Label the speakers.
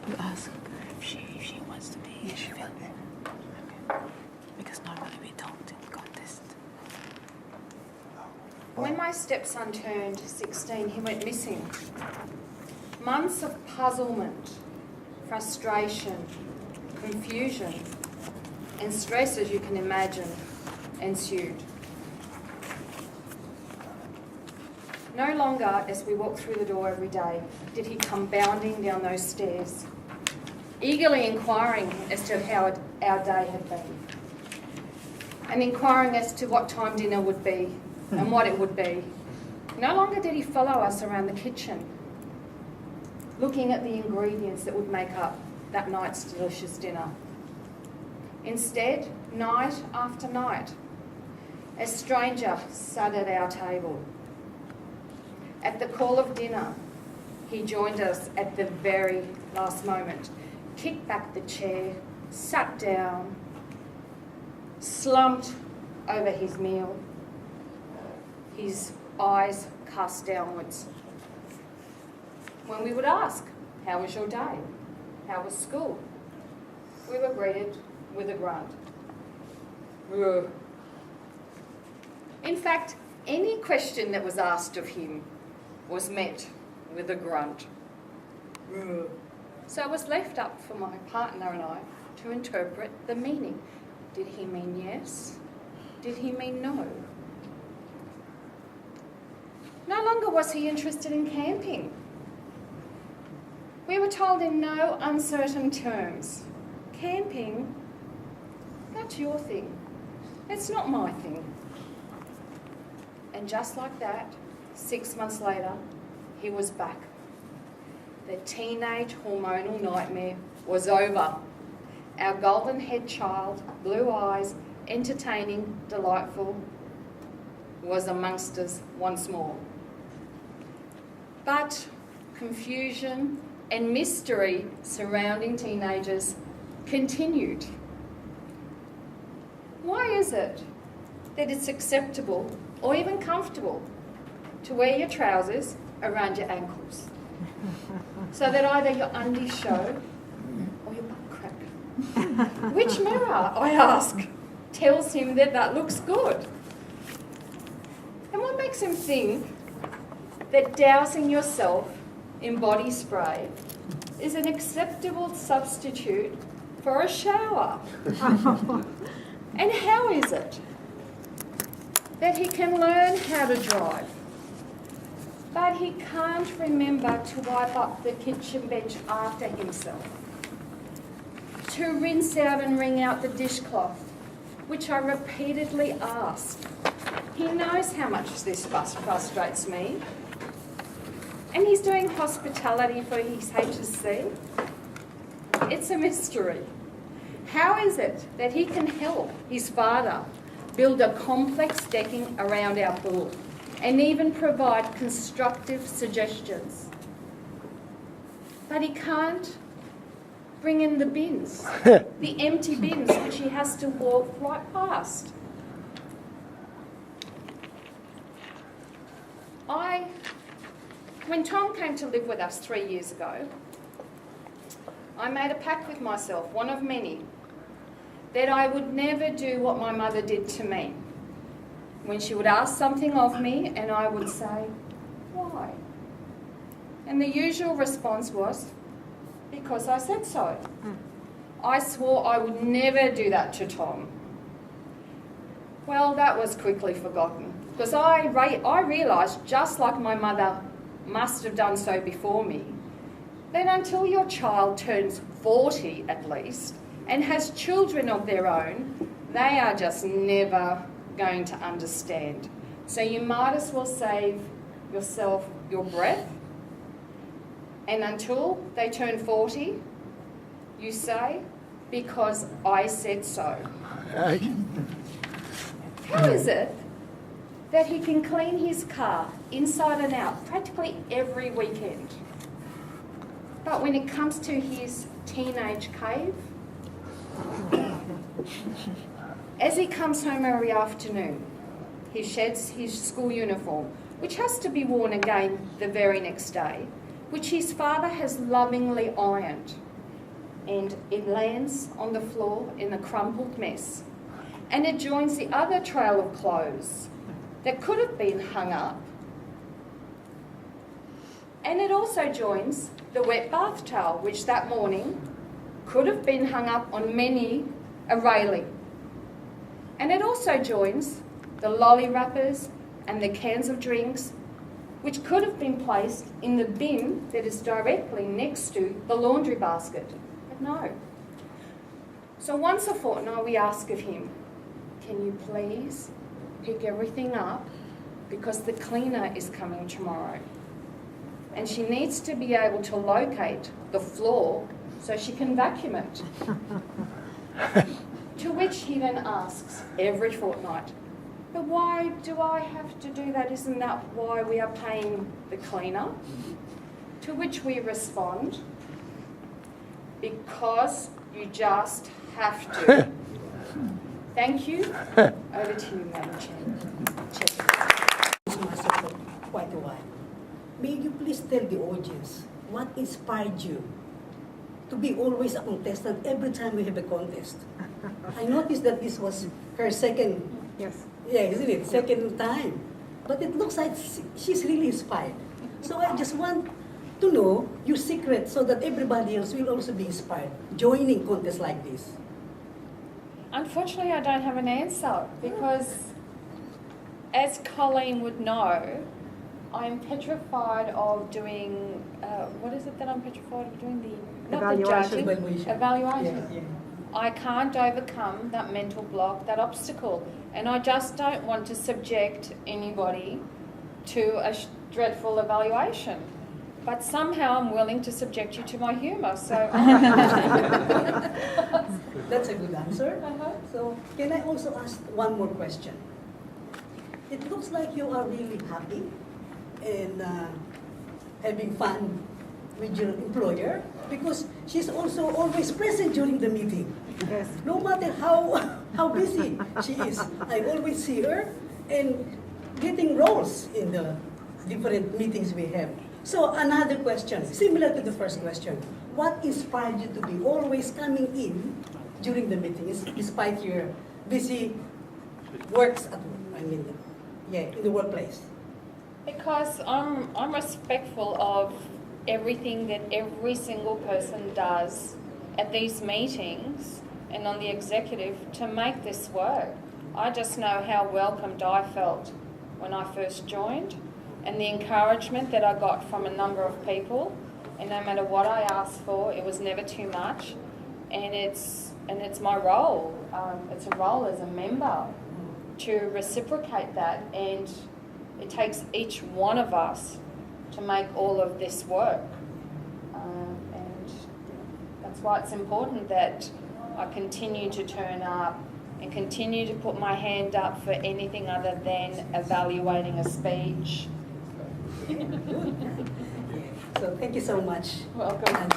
Speaker 1: You ask her if she wants to be filmed. Okay. Because normally we don't in contest.
Speaker 2: When my stepson turned 16, he went missing. Months of puzzlement, frustration, confusion, and stress, as you can imagine, ensued. No longer, as we walked through the door every day, did he come bounding down those stairs, eagerly inquiring as to how our day had been, and inquiring as to what time dinner would be and what it would be. No longer did he follow us around the kitchen, looking at the ingredients that would make up that night's delicious dinner. Instead, night after night, a stranger sat at our table. At the call of dinner, he joined us at the very last moment, kicked back the chair, sat down, slumped over his meal, his eyes cast downwards. When we would ask, "How was your day? How was school?" we were greeted with a grunt. Ugh. In fact, any question that was asked of him was met with a grunt. Ugh. So it was left up for my partner and I to interpret the meaning. Did he mean yes? Did he mean no? No longer was he interested in camping. We were told in no uncertain terms, camping, that's your thing. It's not my thing. And just like that, 6 months later, he was back. The teenage hormonal nightmare was over. Our golden-haired child, blue eyes, entertaining, delightful, was amongst us once more. But confusion and mystery surrounding teenagers continued. Why is it that it's acceptable or even comfortable to wear your trousers around your ankles so that either your undies show or your butt crack? Which mirror, I ask, tells him that that looks good? And what makes him think that dousing yourself in body spray is an acceptable substitute for a shower? And how is it that he can learn how to drive, but he can't remember to wipe up the kitchen bench after himself, to rinse out and wring out the dishcloth, which I repeatedly asked? He knows how much this frustrates me. And he's doing hospitality for his HSC. It's a mystery. How is it that he can help his father build a complex decking around our pool and even provide constructive suggestions, but he can't bring in the bins, the empty bins which he has to walk right past? When Tom came to live with us 3 years ago, I made a pact with myself, one of many, that I would never do what my mother did to me. When she would ask something of me and I would say, "Why?" And the usual response was, "Because I said so." I swore I would never do that to Tom. Well, that was quickly forgotten, because I realised, just like my mother must have done so before me, that until your child turns 40 at least and has children of their own, they are just never going to understand. So you might as well save yourself your breath, and until they turn 40, you say, "Because I said so." How is it that he can clean his car inside and out practically every weekend, but when it comes to his teenage cave, as he comes home every afternoon, he sheds his school uniform, which has to be worn again the very next day, which his father has lovingly ironed, and it lands on the floor in a crumpled mess. And it joins the other trail of clothes that could have been hung up. And it also joins the wet bath towel, which that morning could have been hung up on a railing. And it also joins the lolly wrappers and the cans of drinks, which could have been placed in the bin that is directly next to the laundry basket. But no. So once a fortnight we ask of him, can you please pick everything up because the cleaner is coming tomorrow. And she needs to be able to locate the floor so she can vacuum it. To which he then asks every fortnight, but why do I have to do that? Isn't that why we are paying the cleaner? To which we respond, because you just have to. Thank you. Over to you, Madam Chair.
Speaker 3: For quite a while. May you please tell the audience what inspired you to be always a contestant every time we have a contest? I noticed that this was her second,
Speaker 1: Yes.
Speaker 3: isn't it? Second time. But it looks like she's really inspired. So I just want to know your secret so that everybody else will also be inspired, joining contests like this.
Speaker 2: Unfortunately, I don't have an answer because, as Colleen would know, I'm petrified of doing, what is it that I'm petrified of doing? Not the judging, evaluation.
Speaker 3: Yeah.
Speaker 2: I can't overcome that mental block, that obstacle. And I just don't want to subject anybody to a dreadful evaluation. But somehow I'm willing to subject you to my humour, so...
Speaker 3: That's a good answer.
Speaker 2: Uh-huh.
Speaker 3: So can I also ask one more question? It looks like you are really happy and having fun with your employer because she's also always present during the meeting.
Speaker 1: Yes.
Speaker 3: No matter how busy she is, I always see her and getting roles in the different meetings we have. So another question, similar to the first question. What inspired you to be always coming in during the meetings despite your busy works at work? In the workplace?
Speaker 2: Because I'm respectful of everything that every single person does at these meetings and on the executive to make this work. I just know how welcomed I felt when I first joined and the encouragement that I got from a number of people, and no matter what I asked for, it was never too much, and it's my role. It's a role as a member to reciprocate that, and it takes each one of us to make all of this work. And that's why it's important that I continue to turn up and continue to put my hand up for anything other than evaluating a speech.
Speaker 3: So thank you so much.
Speaker 2: Welcome.
Speaker 3: And,